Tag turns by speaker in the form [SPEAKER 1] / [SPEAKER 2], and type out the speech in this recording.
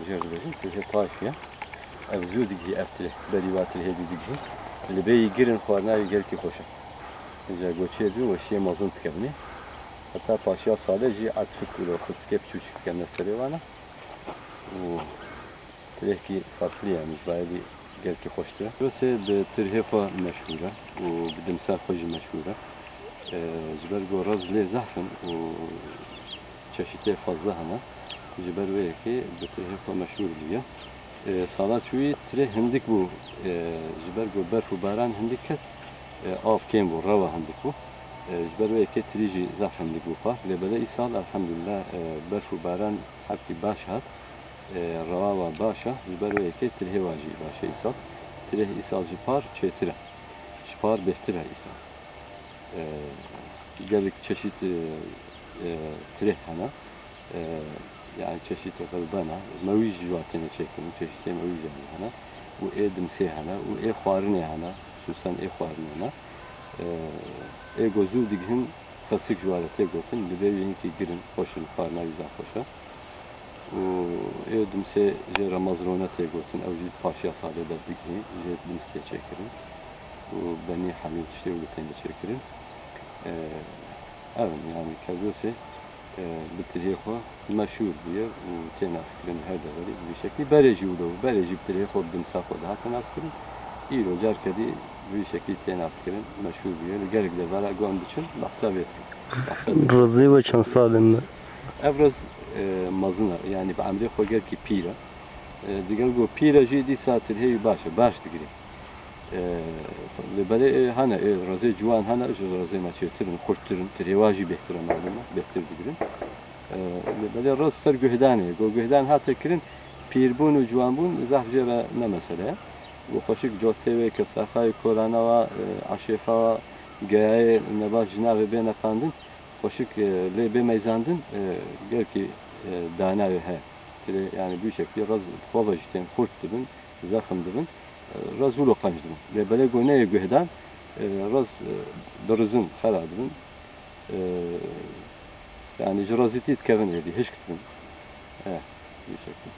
[SPEAKER 1] جرد بجن تلهي طاشية أفزو دقي أفتله بريوات الهي دقي اللي بي يقرن خوارنا يقركي خوشة جا قوشي دو وشي مازن تكبني حتى باشيا صالة جي عطفك ولو خدسكي بشوشك كان نستريوانا و تلهكي فرقلي يعني بايدي قركي خوشتر بس ترهيفة مشهورة وبدمسار خوش مشهورة جبرقو رز لي زحفن و çeşitli fazla hana jiber ve ki bütünüyle meşhur diye salat şuy tre hindik bu jiber go berfu baran hindik kes af kem bu rava hindik bu jiber ve ki triji zaf hindik bu fa lebele isal elhamdülillah berfu baran hakki başhat rava başa jiber ve ki tre vaji başa isal tre isal jipar çetire jipar behtire isal geldik çeşit تريه هنا يعني تشيت غلبنا مويج جواتنا شكل تشيت مويج هنا وإيه دمسي هنا وإيه خوارني هنا خصوصا إيه خوارني هنا إيه جوزو دقهم خصك جوالة تقولن لبيبين كي جرن خوشن خوارنا يزا خوشة وإيه دمسي جي رمضرونة تقولن أو جي باشيا صالة دقهم جي دمسي شكلن وبني حميد شيء ولتين شكلن evet yani kazısı bitiriyor meşhur diye o tena fikrin her devri bir şekilde bereci oldu bereci bitiriyor kodum safo da hatta nasılın iyi rojar kedi bir şekilde tena fikrin meşhur diye gerçekten vara gönderdi için bahsa verdi
[SPEAKER 2] razı ve çansalın
[SPEAKER 1] evraz mazına yani bu amri xoger ki pira diğer bu pira jidi saattir hey baş digri لبلا هنا رزق جوان هنا رزق ما تشترن خورترن تريواجي بهترن معلومة بهتر دقرن لبلا رز سر جهدانه جهدان هات كرن بيربون وجوانبون زحجة نمسله وخشك جوته وكسافة كورانا وعشفة جاي نباش جناب بين قاندن خشك لي بميزاندن قال كي دانا وها يعني بشكل رز فوجتين خورترن زخم درن رزولو قنجدن لبلا قونا يجهدان رز درزن خلادن يعني جرازيتي تكفن هذه هش كتبن بشكل